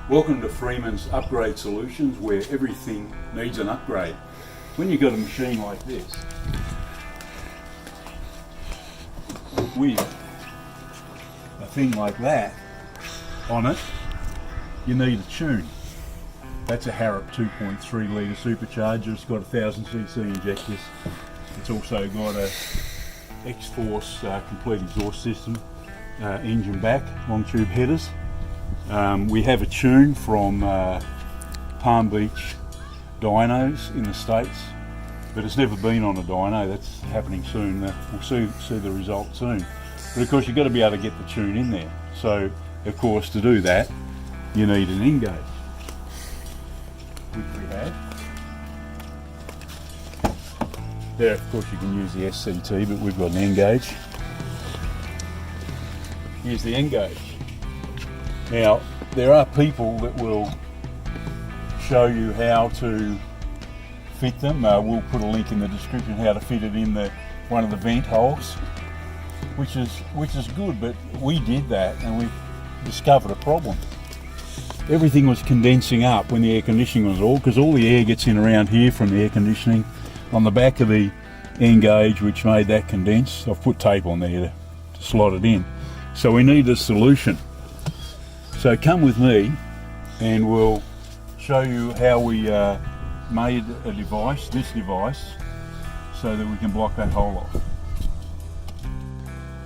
Welcome to Freeman's Upgrade Solutions, where everything needs an upgrade. When you've got a machine like this, with a thing like that on it, you need a tune. That's a Harrop 2.3 litre supercharger. It's got 1000cc injectors. It's also got a X-Force complete exhaust system, engine back, long tube headers. We have a tune from Palm Beach dynos in the States, but it's never been on a dyno. That's happening soon. We'll see the result soon. But of course you've got to be able to get the tune in there. So of course to do that you need an nGauge, which we have. There of course you can use the SCT, but we've got an nGauge. Here's the nGauge. Now, there are people that will show you how to fit them. We'll put a link in the description how to fit it in one of the vent holes, which is good, but we did that and we discovered a problem. Everything was condensing up when the air conditioning was on, because all the air gets in around here from the air conditioning on the back of the nGauge, which made that condense. I've put tape on there to slot it in. So we need a solution. So come with me and we'll show you how we made a device, this device, so that we can block that hole off.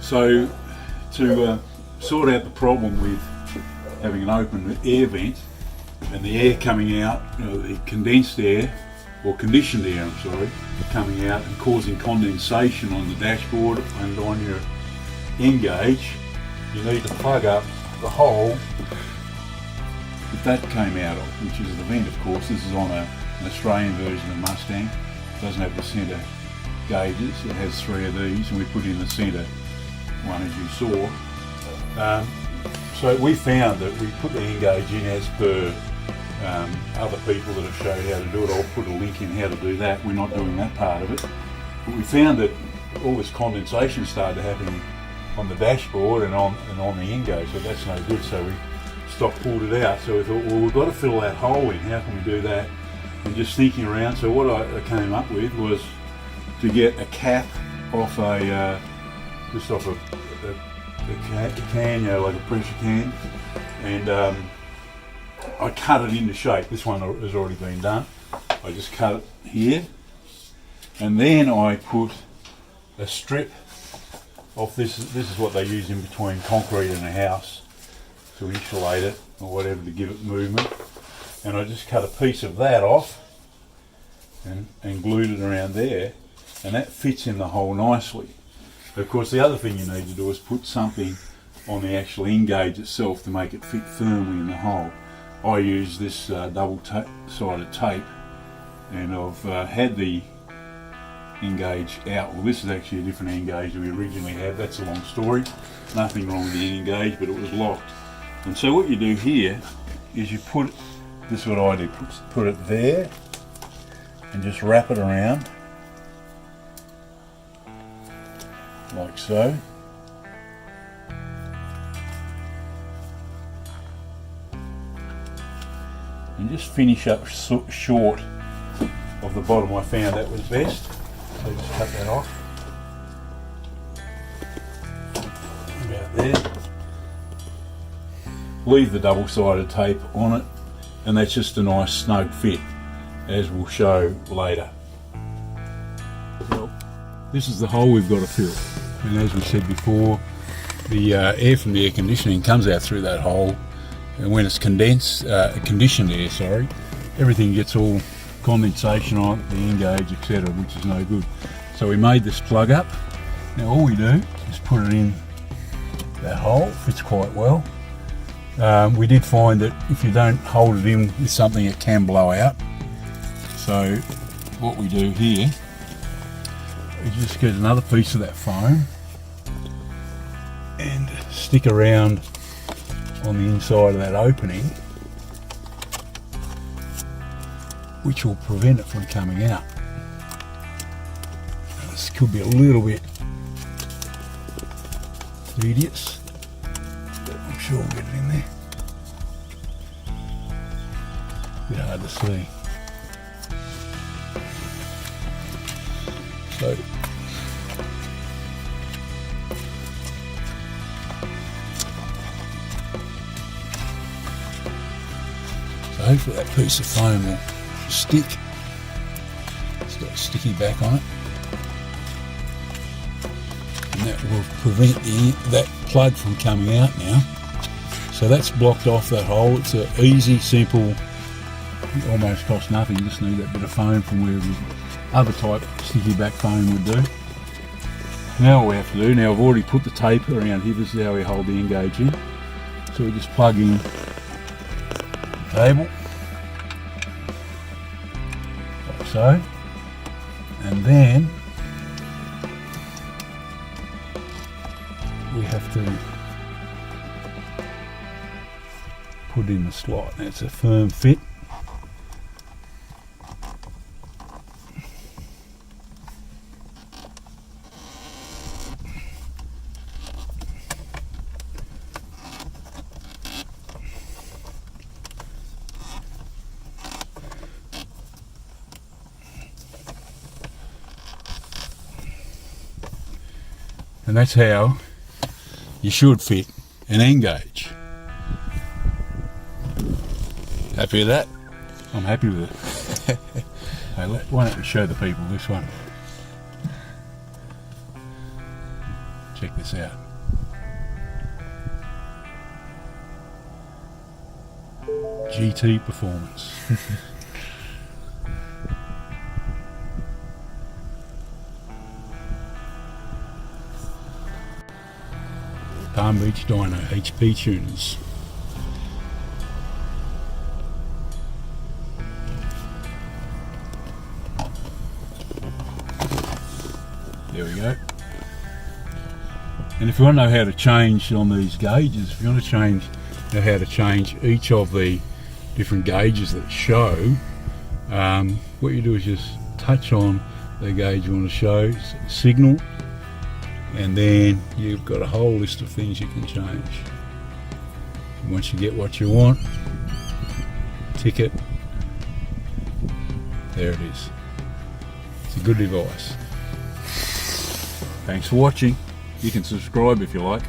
So to sort out the problem with having an open air vent and the air coming out, the condensed air, or conditioned air, I'm sorry, coming out and causing condensation on the dashboard and on your nGauge, you need to plug up the hole that came out of, which is the vent of course. This is on an Australian version of Mustang. It doesn't have the centre gauges, it has 3 of these, and we put in the centre one as you saw. So we found that we put the nGauge in as per other people that have showed how to do it. I'll put a link in how to do that. We're not doing that part of it. But we found that all this condensation started happening on the dashboard and on the nGauge, so that's no good. So we pulled it out. So we thought, well, we've got to fill that hole in. How can we do that? And just thinking around, so what I came up with was to get a cap off just off a can, like a pressure can, and I cut it into shape. This one has already been done. I just cut it here, and then I put a strip off this. This is what they use in between concrete and a house to insulate it or whatever, to give it movement. And I just cut a piece of that off and glued it around there, and that fits in the hole nicely. Of course the other thing you need to do is put something on the actual nGauge itself to make it fit firmly in the hole. I use this double-sided tape, and I've had the nGauge out. Well, this is actually a different nGauge we originally had. That's a long story. Nothing wrong with the nGauge, but it was locked. And so what you do here is you put, this is what I do, put it there and just wrap it around like so. And just finish up short of the bottom. I found that was best, so just cut that off about there. Leave the double-sided tape on it, and that's just a nice snug fit, as we'll show later. Well, this is the hole we've got to fill, and as we said before, the air from the air conditioning comes out through that hole, and when it's conditioned air, sorry, everything gets all condensation on it, the nGauge, etc., which is no good. So we made this plug up. Now all we do is put it in that hole. It fits quite well. We did find that if you don't hold it in with something, it can blow out. So what we do here is just get another piece of that foam and stick around on the inside of that opening, which will prevent it from coming out. Now, this could be a little bit tedious, but I'm sure we'll get it in there. bit hard to see. So hopefully that piece of foam will stick. It's got a sticky back on it, and that will prevent that plug from coming out now. So that's blocked off that hole. It's an easy, simple, almost costs nothing. You just need that bit of foam from where the other type sticky back foam would do. Now what we have to do, now I've already put the tape around here. This is how we hold the nGauge in. So we just plug in the cable, like so, and then we have to put in the slot. Now it's a firm fit. And that's how you should fit an nGauge. Happy with that? I'm happy with it. Hey, why don't we show the people this one? Check this out. GT performance. Palm Beach Dyno HP tuners. There we go. And if you want to know how to change on these gauges, if you want to know how to change each of the different gauges that show, what you do is just touch on the gauge you want to show, signal, and then you've got a whole list of things you can change. And once you get what you want, tick it. There it is. It's a good device. Thanks for watching. You can subscribe if you like.